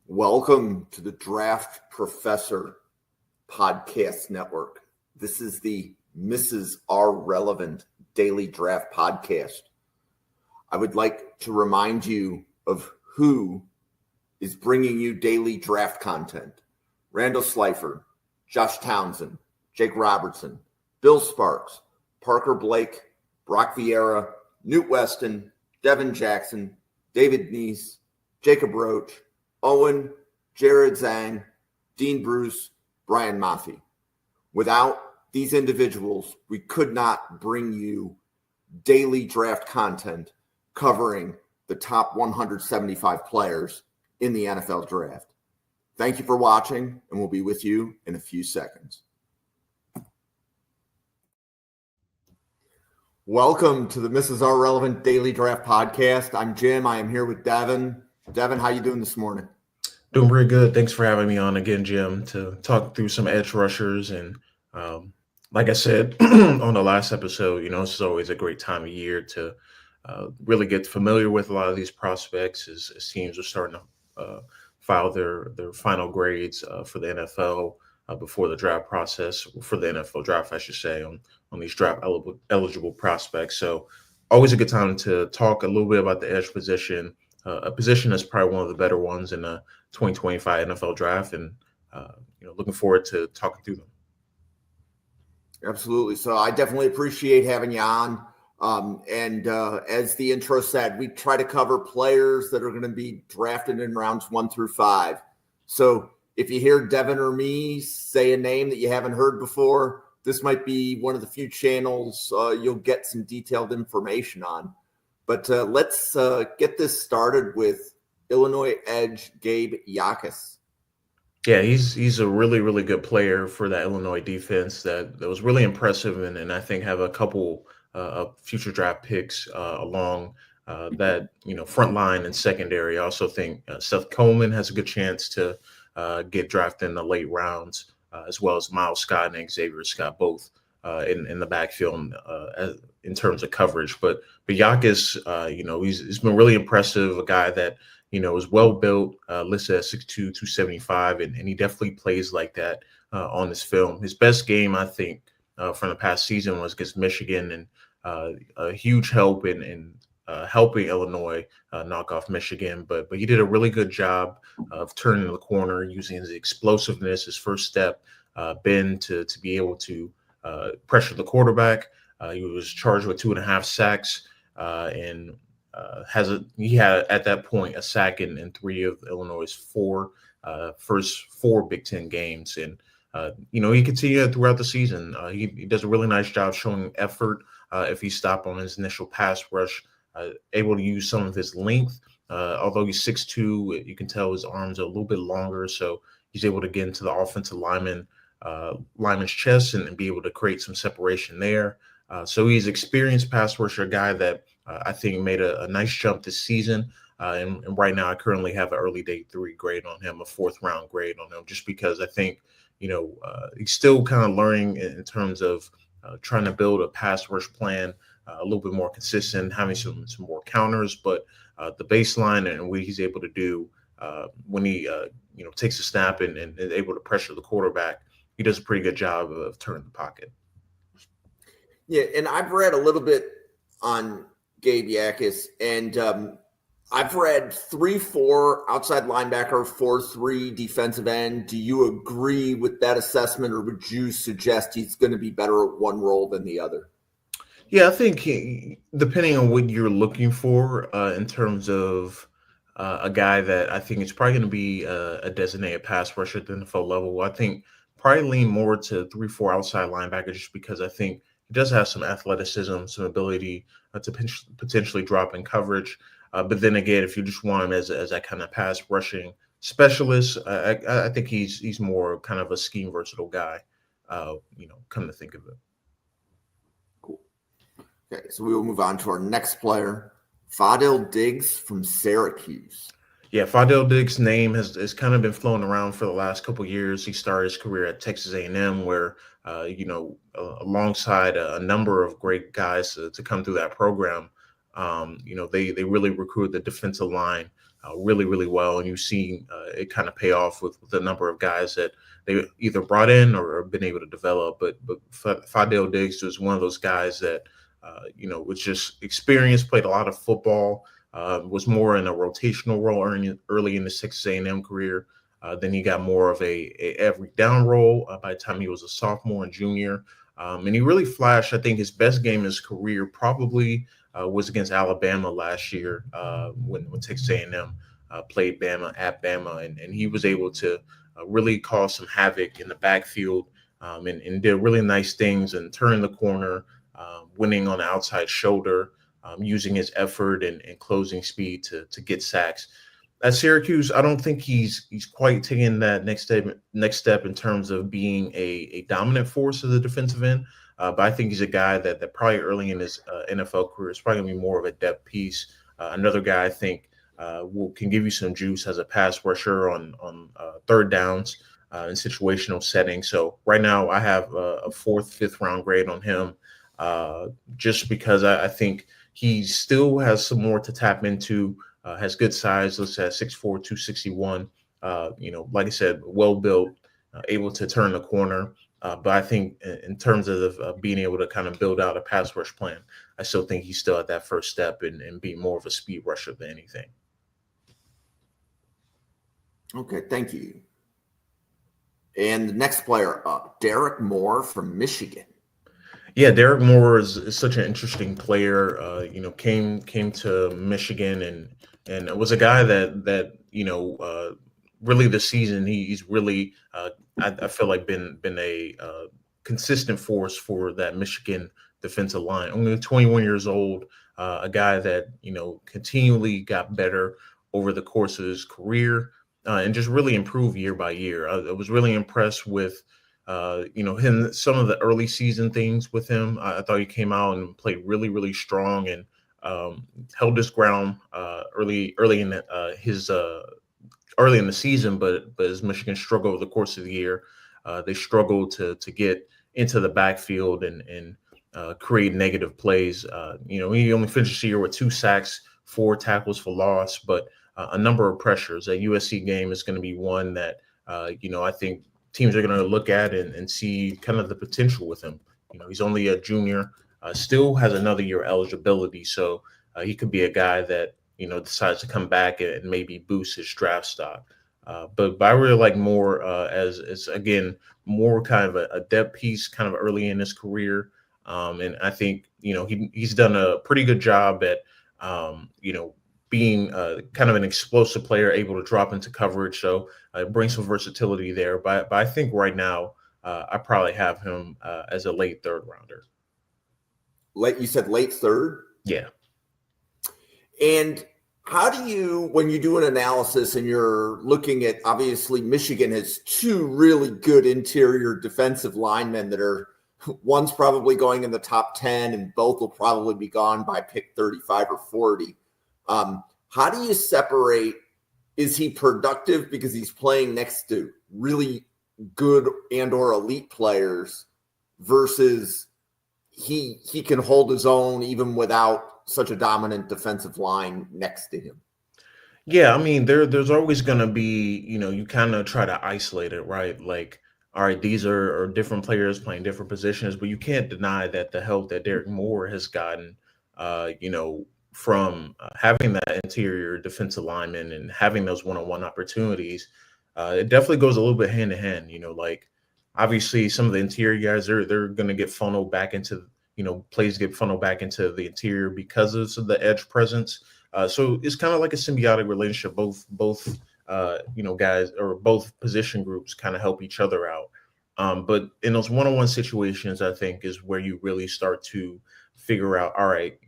Welcome to the Draft Professor Podcast Network. This is the Mrs. R Relevant Daily Draft Podcast. I would like to remind you of who is bringing you daily draft content. Randall Slifer, Josh Townsend, Jake Robertson, Bill Sparks, Parker Blake, Brock Vieira, Newt Weston, Devin Jackson, David Neese, Jacob Roach, Owen, Jared Zhang, Dean Bruce, Brian Maffey. Without these individuals, we could not bring you daily draft content covering the top 175 players in the NFL draft. Thank you for watching, and we'll be with you in a few seconds. Welcome to the Mrs. R Relevant Daily Draft Podcast. I'm Jim. I am here with Devin. Devin, how you doing this morning? Doing pretty good. Thanks for having me on again, Jim, to talk through some edge rushers. And like I said on the last episode, this is always a great time of year to really get familiar with a lot of these prospects as teams are starting to file their final grades for the NFL before the draft process, for the NFL draft, I should say, on these draft eligible prospects. So always a good time to talk a little bit about the edge position, a position that's probably one of the better ones in the 2025 NFL draft, and looking forward to talking through them. Absolutely. So I definitely appreciate having you on. As the intro said, we try to cover players that are going to be drafted in rounds 1 through 5. So if you hear Devin or me say a name that you haven't heard before, this might be one of the few channels you'll get some detailed information on. But let's get this started with Illinois edge Gabe Jacas. Yeah, he's a really, really good player for that Illinois defense that was really impressive, and I think have a couple of future draft picks along that front line and secondary. I also think Seth Coleman has a good chance to get drafted in the late rounds, as well as Miles Scott and Xavier Scott, both in the backfield in terms of coverage. But Jacas, he's been really impressive. A guy that is well built, listed at 6'2", 275, and he definitely plays like that on his film. His best game, I think, from the past season was against Michigan, and a huge help in helping Illinois knock off Michigan. But he did a really good job of turning the corner, using his explosiveness, his first step, bend to be able to pressure the quarterback. He was charged with 2.5 sacks, and he had at that point a sack in 3 of Illinois' first 4 Big Ten games, and he continued throughout the season. He does a really nice job showing effort if he stopped on his initial pass rush, able to use some of his length. Although he's 6'2", you can tell his arms are a little bit longer, so he's able to get into the offensive lineman's chest and be able to create some separation there. So he's experienced pass rusher, a guy that I think made a nice jump this season. And right now I currently have an early day 3 grade on him, a 4th round grade on him, just because I think, he's still kind of learning in terms of trying to build a pass rush plan a little bit more consistent, having some more counters. But the baseline and what he's able to do when he, takes a snap and is able to pressure the quarterback, he does a pretty good job of turning the pocket. Yeah, and I've read a little bit on Gabe Jacas, and I've read 3-4 outside linebacker, 4-3 defensive end. Do you agree with that assessment, or would you suggest he's going to be better at one role than the other? Yeah, I think depending on what you're looking for in terms of a guy that I think is probably going to be a designated pass rusher at the NFL level, I think probably lean more to 3-4 outside linebacker, just because I think he does have some athleticism, some ability to potentially drop in coverage. But then again, if you just want him as that kind of pass rushing specialist, I think he's more kind of a scheme versatile guy. Come to think of it. Cool. Okay, so we will move on to our next player, Fadil Diggs from Syracuse. Yeah, Fadil Diggs' name has kind of been flown around for the last couple of years. He started his career at Texas A&M, where alongside a number of great guys to come through that program, they really recruited the defensive line really, really well. And you've seen it kind of pay off with the number of guys that they either brought in or been able to develop. But Fadil Diggs was one of those guys that, was just experienced, played a lot of football, was more in a rotational role early in the Texas A&M career. Then he got more of a every down role by the time he was a sophomore and junior. And he really flashed. I think his best game in his career probably was against Alabama last year when Texas A&M played Bama at Bama. And he was able to really cause some havoc in the backfield and did really nice things and turn the corner, winning on the outside shoulder, using his effort and closing speed to get sacks. At Syracuse, I don't think he's quite taken that next step in terms of being a dominant force of the defensive end. But I think he's a guy that probably early in his NFL career is probably going to be more of a depth piece. Another guy I think can give you some juice as a pass rusher on third downs in situational settings. So right now I have a 4th, 5th round grade on him just because I think he still has some more to tap into. Has good size, looks at 6'4", 261. Like I said, well built, able to turn the corner. But I think in terms of being able to kind of build out a pass rush plan, I still think he's still at that first step and being more of a speed rusher than anything. Okay, thank you. And the next player up, Derrick Moore from Michigan. Yeah, Derrick Moore is such an interesting player. Came to Michigan and it was a guy that really this season he's really I feel like been a consistent force for that Michigan defensive line. Only 21 years old, a guy that continually got better over the course of his career and just really improved year by year. I was really impressed with him, some of the early season things with him. I thought he came out and played really, really strong and held his ground early in the season. But as Michigan struggled over the course of the year, they struggled to get into the backfield and create negative plays. He only finished the year with 2 sacks, 4 tackles for loss, but a number of pressures. That USC game is going to be one that I think teams are going to look at and see kind of the potential with him. He's only a junior, still has another year eligibility. So he could be a guy that, decides to come back and maybe boost his draft stock. But I really like Moore as again, more kind of a depth piece kind of early in his career. And I think, he's done a pretty good job at, being kind of an explosive player, able to drop into coverage. So bring some versatility there. But I think right now I probably have him as a late 3rd rounder. You said late 3rd? Yeah. And how do you, when you do an analysis and you're looking at, obviously Michigan has 2 really good interior defensive linemen that are, one's probably going in the top 10 and both will probably be gone by pick 35 or 40. How do you separate, is he productive because he's playing next to really good and or elite players versus he can hold his own even without such a dominant defensive line next to him? Yeah, I mean, there's always going to be, you kind of try to isolate it, right? Like, all right, these are different players playing different positions, but you can't deny that the help that Derrick Moore has gotten, from having that interior defensive lineman and having those one-on-one opportunities, it definitely goes a little bit hand in hand. Like obviously some of the interior guys, they're going to get funneled back into, plays get funneled back into the interior because of the edge presence. So it's kind of like a symbiotic relationship. Both guys or both position groups kind of help each other out. But in those one-on-one situations, I think is where you really start to figure out, all right,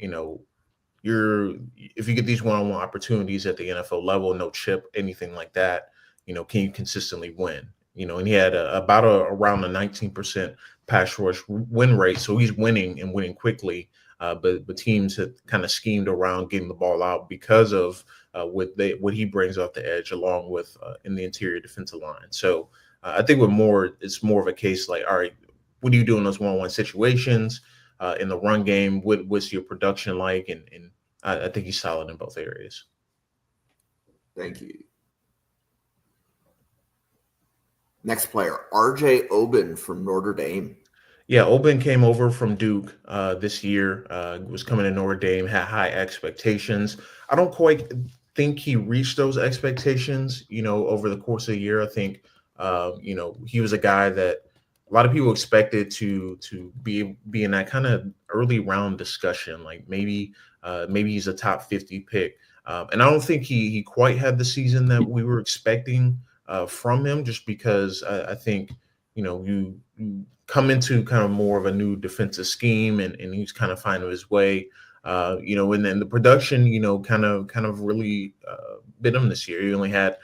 if you get these one-on-one opportunities at the NFL level, no chip, anything like that, can you consistently win? And he had around a 19% pass rush win rate. So he's winning and winning quickly. But teams have kind of schemed around getting the ball out because of what he brings off the edge along with in the interior defensive line. So I think with Moore, it's more of a case like, all right, what do you do in those one-on-one situations? In the run game, what's your production like? And I think he's solid in both areas. Thank you. Next player, RJ Oben from Notre Dame. Yeah, Oben came over from Duke this year, was coming to Notre Dame, had high expectations. I don't quite think he reached those expectations, over the course of the year. I think, he was a guy that a lot of people expected to be in that kind of early round discussion, like maybe he's a top 50 pick. And I don't think he quite had the season that we were expecting from him, just because I think, you come into kind of more of a new defensive scheme, and he's kind of finding his way. And then the production, kind of really bit him this year. He only had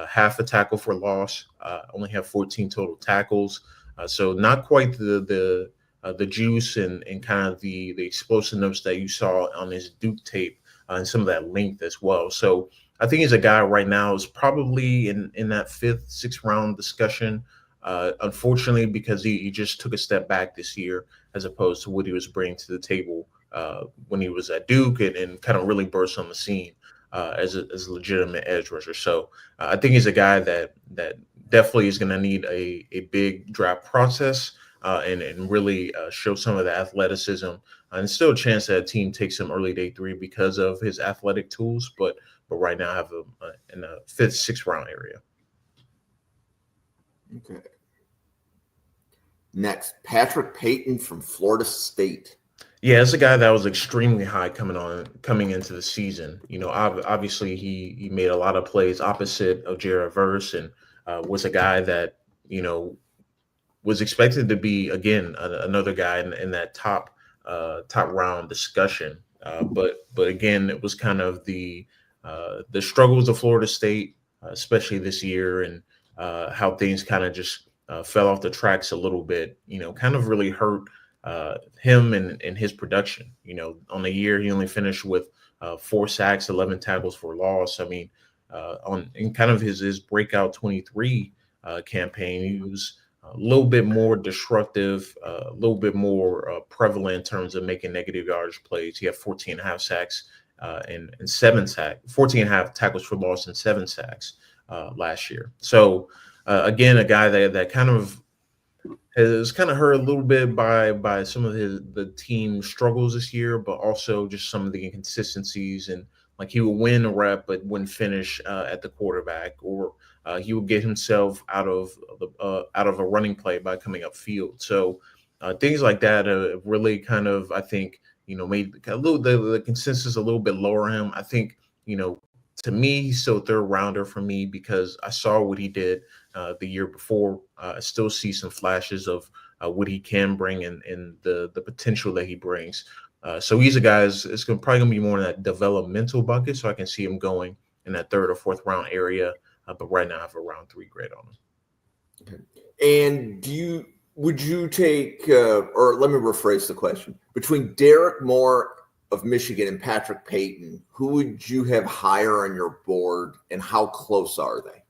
half a tackle for loss, only had 14 total tackles, so not quite the juice and kind of the explosiveness that you saw on his Duke tape, and some of that length as well. So I think he's a guy right now is probably in that fifth, sixth round discussion. Unfortunately, because he just took a step back this year as opposed to what he was bringing to the table when he was at Duke, and kind of really burst on the scene as a legitimate edge rusher. So I think he's a guy that definitely is going to need a big draft process and really show some of the athleticism. And still a chance that a team takes him early day 3 because of his athletic tools, but right now I have him in the fifth, sixth round area. Okay. Next, Patrick Payton from Florida State. Yeah, it's a guy that was extremely high coming into the season. Obviously he made a lot of plays opposite of Jared Verse, and was a guy that was expected to be again another guy in that top round discussion. But again, it was kind of the struggles of Florida State, especially this year, and how things kind of just fell off the tracks a little bit, kind of really hurt him and his production. On the year, he only finished with 4 sacks, 11 tackles for loss. I mean, in kind of his breakout 23 campaign, he was a little bit more disruptive, a little bit more prevalent in terms of making negative yardage plays. He had 14 and a half sacks and 14 and a half tackles for loss and 7 sacks last year. So again, a guy that kind of has kind of hurt a little bit by some of the team struggles this year, but also just some of the inconsistencies, and like he would win a rep but wouldn't finish at the quarterback, or he would get himself out of a running play by coming upfield. So things like that really kind of, I think, made a little the consensus a little bit lower him. I think, to me, he's still a third rounder for me because I saw what he did the year before. I still see some flashes of what he can bring and the potential that he brings. So he's a guy it's probably going to be more in that developmental bucket. So I can see him going in that third or fourth round area. But right now I have a round 3 grade on him. Okay. And would you take, or let me rephrase the question, between Derrick Moore of Michigan and Patrick Payton, who would you have higher on your board, and how close are they?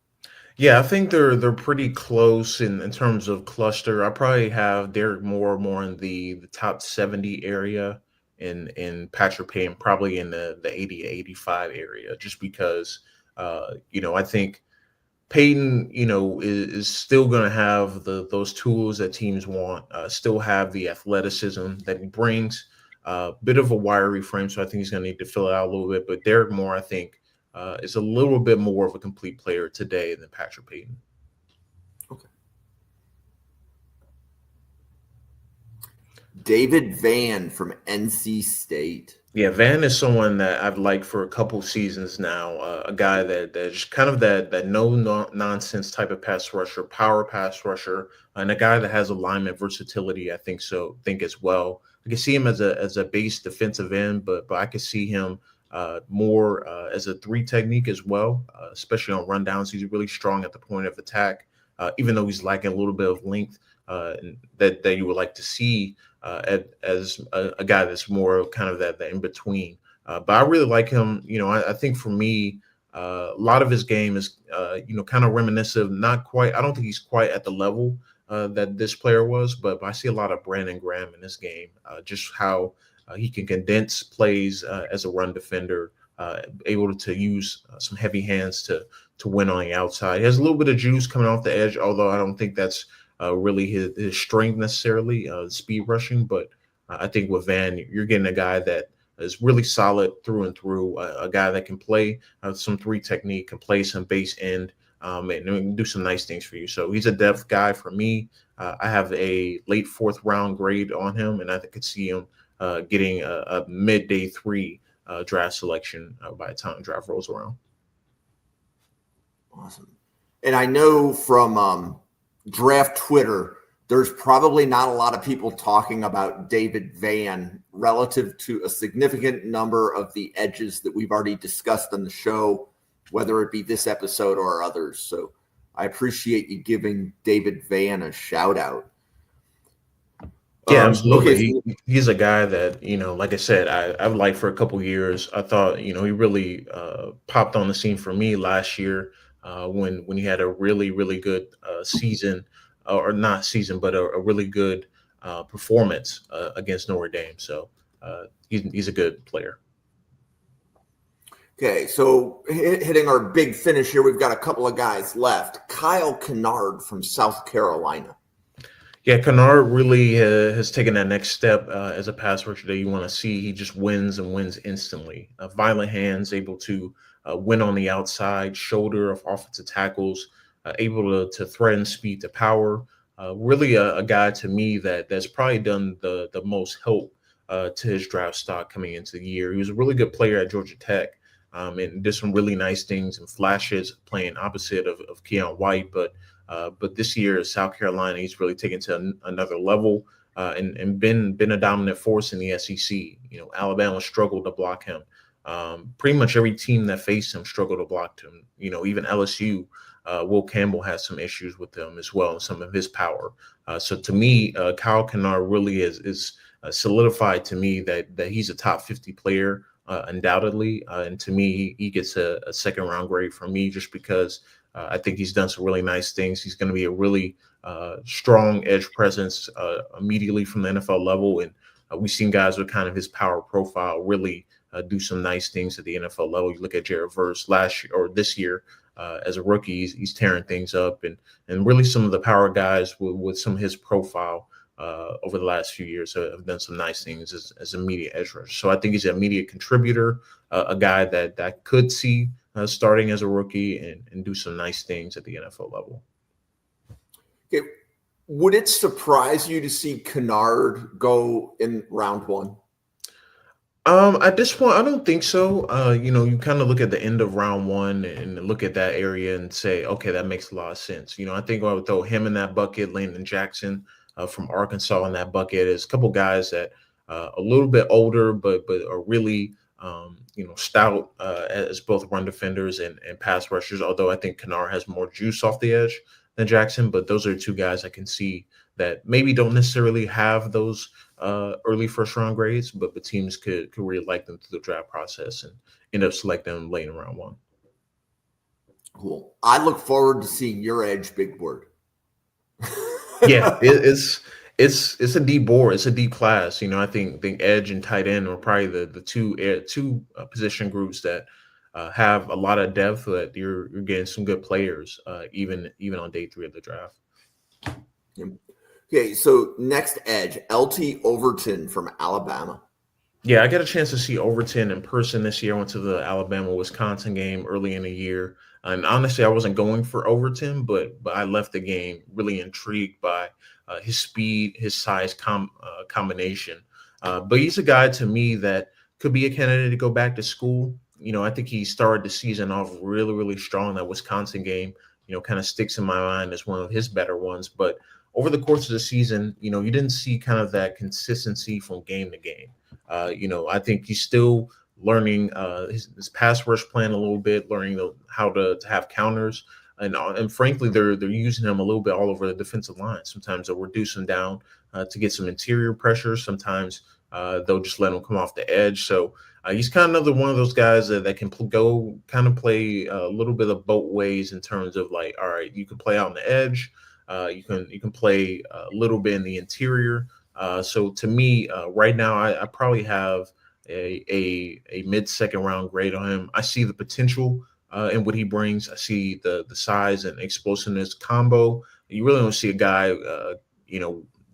Yeah, I think they're pretty close in terms of cluster. I probably have Derrick Moore more in the top 70 area, and Patrick Payton probably in the 80 85 area, just because I think Payton, is still going to have those tools that teams want, still have the athleticism that he brings. Bit of a wiry frame, so I think he's going to need to fill it out a little bit. But Derrick Moore, I think, is a little bit more of a complete player today than Patrick Payton. Okay. David Vann from NC State. Yeah, Vann is someone that I've liked for a couple seasons now. A guy that's kind of that no-nonsense type of pass rusher, power pass rusher, and a guy that has alignment versatility. I think as well. I can see him as a base defensive end, but I can see him more as a 3 technique as well, especially on rundowns. He's really strong at the point of attack, even though he's lacking a little bit of length that you would like to see as a guy that's more kind of that in between. But I really like him. I think for me, a lot of his game is kind of reminiscent. Not quite. I don't think he's quite at the level that this player was, but I see a lot of Brandon Graham in this game. Just how he can condense plays as a run defender, able to use some heavy hands to win on the outside. He has a little bit of juice coming off the edge, although I don't think that's really his strength necessarily, speed rushing. But I think with Vann, you're getting a guy that is really solid through and through, a guy that can play some three technique, can play some base end, and do some nice things for you. So he's a depth guy for me. I have a late fourth round grade on him, and I could see him getting a mid-day 3 draft selection by the time draft rolls around. Awesome. And I know from draft Twitter, there's probably not a lot of people talking about David Vann relative to a significant number of the edges that we've already discussed on the show, whether it be this episode or others. So I appreciate you giving David Vann a shout out. Yeah, absolutely. He's a guy that, like I said, I've liked for a couple years. I thought, he really popped on the scene for me last year when he had a really, really good season, or not season, but a really good performance against Notre Dame. So he's a good player. Okay, so hitting our big finish here, we've got a couple of guys left. Kyle Kennard from South Carolina. Yeah, Kennard really has taken that next step as a pass rusher that you want to see. He just wins and wins instantly. Violent hands, able to win on the outside, shoulder of offensive tackles, able to threaten speed to power. Really a guy to me that's probably done the most help to his draft stock coming into the year. He was a really good player at Georgia Tech and did some really nice things and flashes playing opposite of Keon White, but this year, South Carolina, he's really taken to another level and been a dominant force in the SEC. Alabama struggled to block him. Pretty much every team that faced him struggled to block him. Even LSU, Will Campbell has some issues with him as well, and some of his power. So to me, Kyle Kennard really is solidified to me that he's a top 50 player, undoubtedly. And to me, he gets a second round grade from me just because I think he's done some really nice things. He's going to be a really strong edge presence immediately from the NFL level. And we've seen guys with kind of his power profile really do some nice things at the NFL level. You look at Jared Verse this year as a rookie, he's tearing things up. And really some of the power guys with some of his profile over the last few years have done some nice things as immediate edge rusher. So I think he's an immediate contributor, a guy that I could see starting as a rookie and do some nice things at the NFL level. Okay. Would it surprise you to see Kennard go in round 1? At this point, I don't think so. You kind of look at the end of round 1 and look at that area and say, okay, that makes a lot of sense. I think I would throw him in that bucket, Landon Jackson from Arkansas in that bucket. There's a couple guys that a little bit older, but are really stout as both run defenders and pass rushers, although I think Kennard has more juice off the edge than Jackson. But those are two guys I can see that maybe don't necessarily have those early first round grades, but the teams could really like them through the draft process and end up selecting them late in round 1. Cool. I look forward to seeing your edge big board. Yeah, it's a deep board. It's a deep class. I think edge and tight end are probably the two position groups that have a lot of depth. That you're getting some good players even on day 3 of the draft. Okay, so next edge, LT Overton from Alabama. Yeah, I got a chance to see Overton in person this year. I went to the Alabama-Wisconsin game early in the year. And honestly, I wasn't going for Overton, but I left the game really intrigued by his speed, his size combination. But he's a guy to me that could be a candidate to go back to school. I think he started the season off really, really strong. That Wisconsin game, kind of sticks in my mind as one of his better ones. But over the course of the season, you didn't see kind of that consistency from game to game. I think he's still learning his pass rush plan a little bit, learning how to have counters. And frankly, they're using him a little bit all over the defensive line. Sometimes they'll reduce him down to get some interior pressure. Sometimes they'll just let him come off the edge. So he's kind of another one of those guys that can go kind of play a little bit of both ways in terms of like, all right, you can play out on the edge. You can play a little bit in the interior. So to me, right now, I probably have a mid-second round grade on him. I see the potential in what he brings. I see the size and explosiveness combo. You really don't see a guy,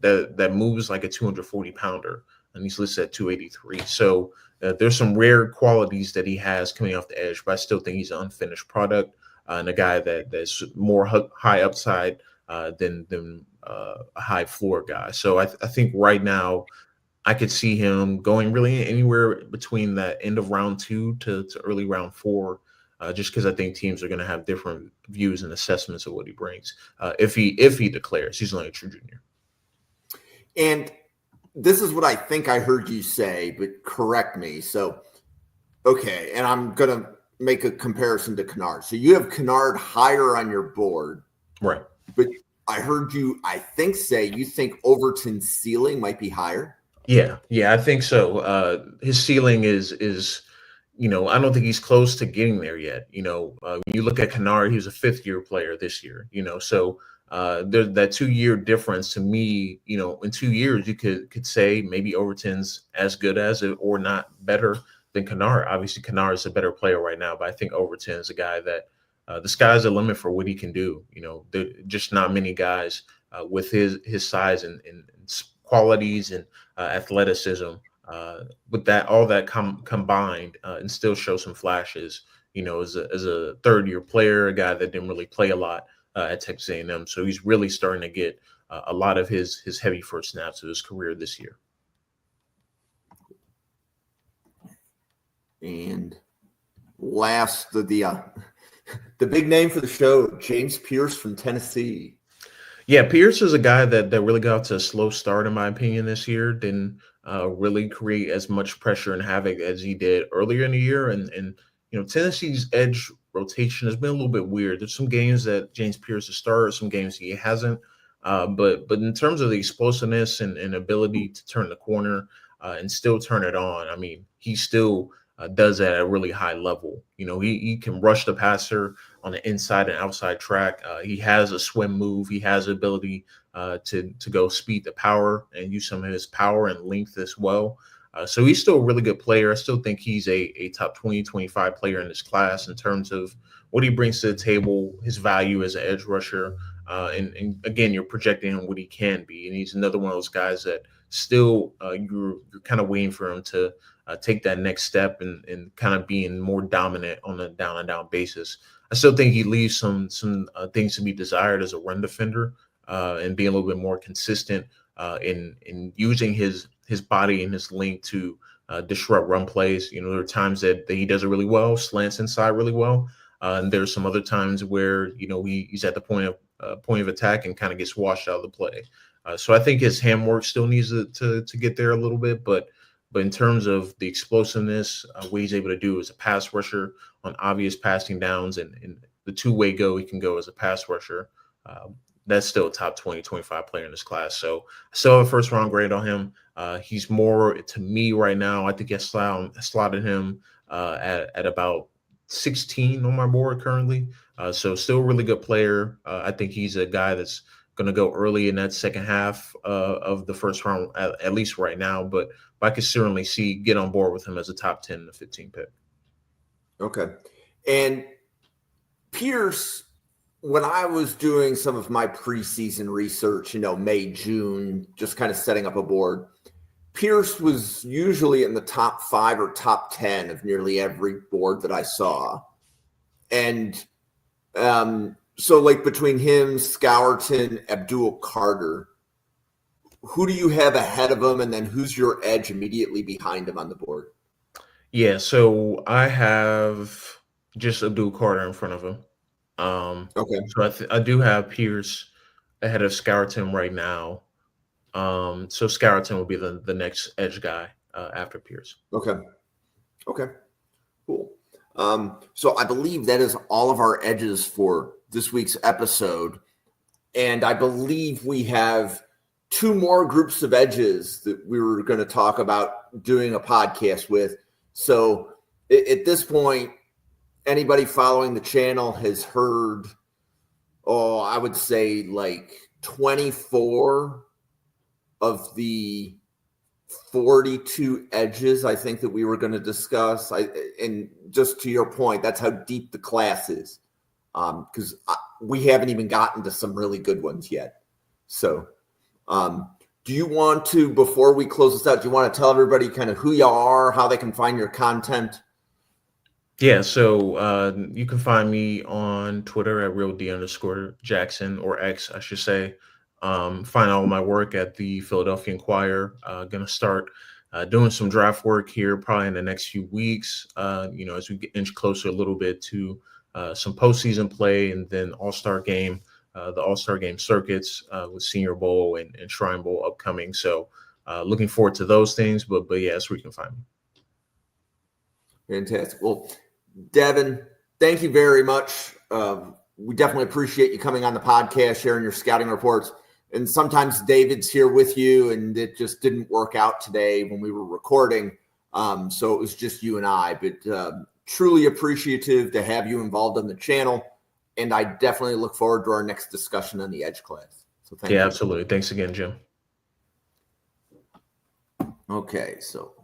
that moves like a 240 pounder, and he's listed at 283. So there's some rare qualities that he has coming off the edge, but I still think he's an unfinished product and a guy that's more high upside than a high floor guy. So I think right now I could see him going really anywhere between that end of round 2 to early round 4, just because I think teams are going to have different views and assessments of what he brings. If he declares he's only a true junior. And this is what I think I heard you say, but correct me. So, okay, and I'm going to make a comparison to Kennard. So you have Kennard higher on your board. Right. But I heard you, I think, say you think Overton's ceiling might be higher. Yeah, I think so. His ceiling is I don't think he's close to getting there yet. When you look at Kennard, he was a 5th-year player this year. So there's that 2-year difference to me. In 2 years, you could say maybe Overton's as good as it or not better than Kennard. Obviously, Kennard is a better player right now, but I think Overton is a guy that the sky's the limit for what he can do. There just not many guys with his size and qualities and athleticism. With that, all that combined, and still show some flashes. As a 3rd-year player, a guy that didn't really play a lot at Texas A&M, so he's really starting to get a lot of his heavy first snaps of his career this year. And last, the big name for the show, James Pearce from Tennessee. Yeah, Pearce is a guy that really got to a slow start, in my opinion, this year. Didn't really create as much pressure and havoc as he did earlier in the year. And Tennessee's edge rotation has been a little bit weird. There's some games that James Pearce has started, some games he hasn't. But in terms of the explosiveness and ability to turn the corner and still turn it on, I mean, he still does that at a really high level. He can rush the passer on the inside and outside track. He has a swim move. He has the ability to go speed the power and use some of his power and length as well. So he's still a really good player. I still think he's a top 20, 25 player in this class in terms of what he brings to the table, his value as an edge rusher. And again, you're projecting him what he can be. And he's another one of those guys that still you're kind of waiting for him to take that next step and kind of being more dominant on a down and down basis. I still think he leaves some things to be desired as a run defender and being a little bit more consistent in using his body and his length to disrupt run plays. There are times that he does it really well, slants inside really well. And there's some other times where, he's at the point of attack and kind of gets washed out of the play. So I think his handwork still needs to get there a little bit, but in terms of the explosiveness, what he's able to do as a pass rusher on obvious passing downs and the two-way go he can go as a pass rusher, that's still a top 20, 25 player in this class. So I still have a first-round grade on him. He's more, to me right now, I think I slotted him at about 16 on my board currently. So still a really good player. I think he's a guy that's going to go early in that second half of the first round, at least right now. But I could certainly get on board with him as a top 10 to 15 pick. Okay. And Pearce, when I was doing some of my preseason research, May, June, just kind of setting up a board, Pearce was usually in the top 5 or top 10 of nearly every board that I saw. And so like between him, Scourton, Abdul Carter, who do you have ahead of him? And then who's your edge immediately behind him on the board? Yeah, so I have just Abdul Carter in front of him. Okay. So I do have Pearce ahead of Scourton right now. So Scourton will be the next edge guy after Pearce. Okay. Cool. So I believe that is all of our edges for this week's episode. And I believe we have 2 more groups of edges that we were going to talk about doing a podcast with. So at this point, anybody following the channel has heard, I would say like 24 of the 42 edges, I think, that we were going to discuss. And just to your point, that's how deep the class is, because we haven't even gotten to some really good ones yet. So do you want to, before we close this out, do you want to tell everybody kind of who you are, how they can find your content? Yeah, so you can find me on Twitter at @RealD_Jackson, or X, I should say. Find all my work at the Philadelphia Inquirer. Going to start doing some draft work here probably in the next few weeks, as we inch closer a little bit to some postseason play, and then All-Star game, the All-Star game circuits with Senior Bowl and Shrine Bowl upcoming. So looking forward to those things, but yeah, that's where you can find me. Fantastic. Well, Devin, thank you very much. We definitely appreciate you coming on the podcast, sharing your scouting reports. And sometimes David's here with you, and it just didn't work out today when we were recording. So it was just you and I. But truly appreciative to have you involved on the channel. And I definitely look forward to our next discussion on the Edge class. So thank you. Yeah, absolutely. Thanks again, Jim. Okay, so.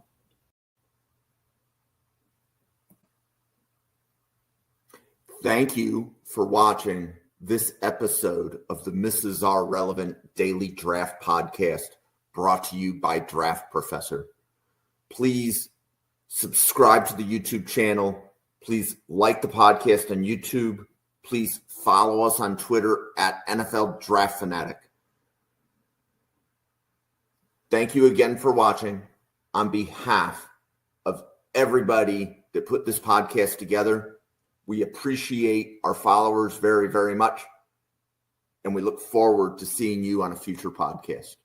Thank you for watching this episode of the Mrs. R Relevant Daily Draft Podcast, brought to you by Draft Professor. Please subscribe to the YouTube channel. Please like the podcast on YouTube. Please follow us on Twitter at NFL Draft Fanatic. Thank you again for watching. On behalf of everybody that put this podcast together, we appreciate our followers very, very much, and we look forward to seeing you on a future podcast.